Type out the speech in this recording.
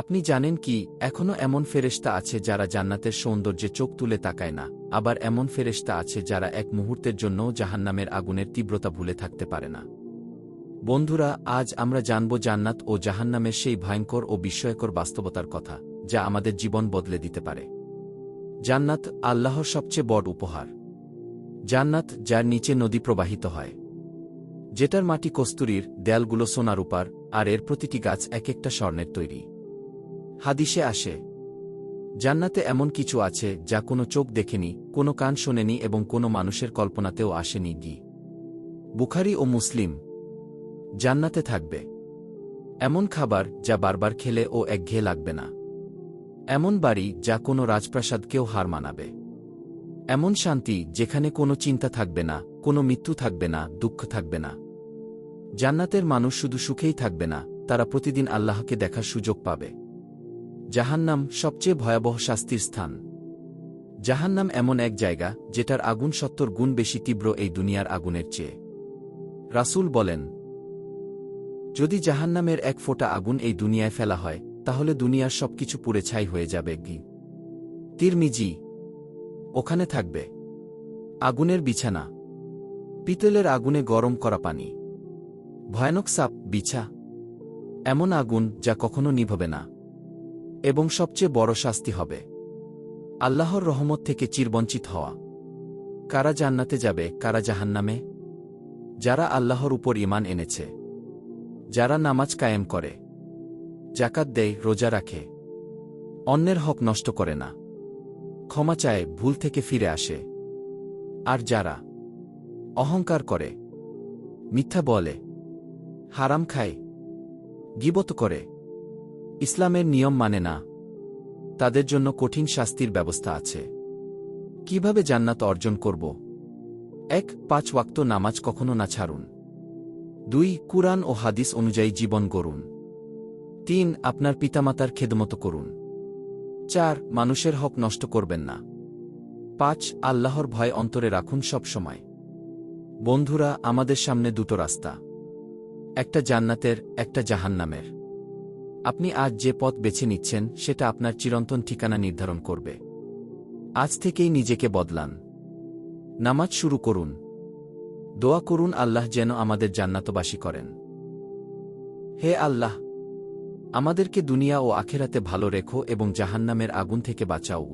আপনি জানেন কি, এখনও এমন ফেরেশতা আছে যারা জান্নাতের সৌন্দর্যে চোখ তুলে তাকায় না, আবার এমন ফেরেশতা আছে যারা এক মুহূর্তের জন্যও জাহান্নামের আগুনের তীব্রতা ভুলে থাকতে পারে না। বন্ধুরা, আজ আমরা জানব জান্নাত ও জাহান্নামের সেই ভয়ঙ্কর ও বিস্ময়কর বাস্তবতার কথা, যা আমাদের জীবন বদলে দিতে পারে। জান্নাত, আল্লাহর সবচেয়ে বড় উপহার। জান্নাত, যার নিচে নদী প্রবাহিত হয়, যেটার মাটি কস্তুরীর, দেয়ালগুলো সোনারূপার, আর এর প্রতিটি গাছ এক একটা স্বর্ণের তৈরি। হাদিসে আসে, জান্নাতে এমন কিছু আছে যা কোনো চোখ দেখেনি, কোনো কান শোনেনি এবং কোনো মানুষের কল্পনাতেও আসেনি। বুখারী ও মুসলিম। জান্নাতে থাকবে এমন খাবার যা বারবার খেলে ও একঘেয়ে লাগবে না, এমন বাড়ি যা কোনো রাজপ্রাসাদকেও হার মানাবে, এমন শান্তি যেখানে কোনো চিন্তা থাকবে না, কোনো মৃত্যু থাকবে না, দুঃখ থাকবে না। জান্নাতের মানুষ শুধু সুখেই থাকবে না, তারা প্রতিদিন আল্লাহকে দেখার সুযোগ পাবে। জাহান্নাম, সবচেয়ে ভয়াবহ শাস্তির স্থান। জাহান্নাম এমন এক জায়গা যেটার আগুন ৭০ গুণ বেশি তীব্র এই দুনিয়ার আগুনের চেয়ে। রাসূল বলেন, যদি জাহান্নামের এক ফোঁটা আগুন এই দুনিয়ায় ফেলা হয়, তাহলে দুনিয়ার সবকিছু পুড়ে ছাই হয়ে যাবে। তিরমিজি। ওখানে থাকবে আগুনের বিছানা, পিতলের আগুনে গরম করা পানি, ভয়ানক সাপ, বিছা, এমন আগুন যা কখনো নিভবে না, এবং সবচেয়ে বড় শাস্তি হবে আল্লাহর রহমত থেকে চিরবঞ্চিত হওয়া। কারা জান্নাতে যাবে, কারা জাহান্নামে? যারা আল্লাহর উপর ঈমান এনেছে, যারা নামাজ কায়েম করে, যাকাত দেয়, রোজা রাখে, অন্যের হক নষ্ট করে না, ক্ষমা চায়, ভুল থেকে ফিরে আসে, আর যারা অহংকার করে, মিথ্যা বলে, হারাম খায়, গীবত করে, ইসলামের নিয়ম মানে না, তাদের জন্য কঠিন শাস্তির ব্যবস্থা আছে। কিভাবে জান্নাত অর্জন করব? ১. ৫ ওয়াক্ত নামাজ কখনো না ছাড়ুন। ২. কুরআন ও হাদিস অনুযায়ী জীবন গড়ুন। ৩. আপনার পিতামাতার খেদমত করুন। ৪. মানুষের হক নষ্ট করবেন না। ৫. আল্লাহর ভয় অন্তরে রাখুন সব সময়। বন্ধুরা, আমাদের সামনে দুটো রাস্তা, একটা জান্নাতের, একটা জাহান্নামের। আপনি আজ যে পথ বেছে নিচ্ছেন সেটা আপনার চিরন্তন ঠিকানা নির্ধারণ করবে। আজ থেকেই নিজেকে বদলান, নামাজ শুরু করুন, দোয়া করুন আল্লাহ যেন আমাদের জান্নাতবাসী করেন। হে আল্লাহ, আমাদেরকে দুনিয়া ও আখেরাতে ভালো রেখো এবং জাহান্নামের আগুন থেকে বাঁচাও।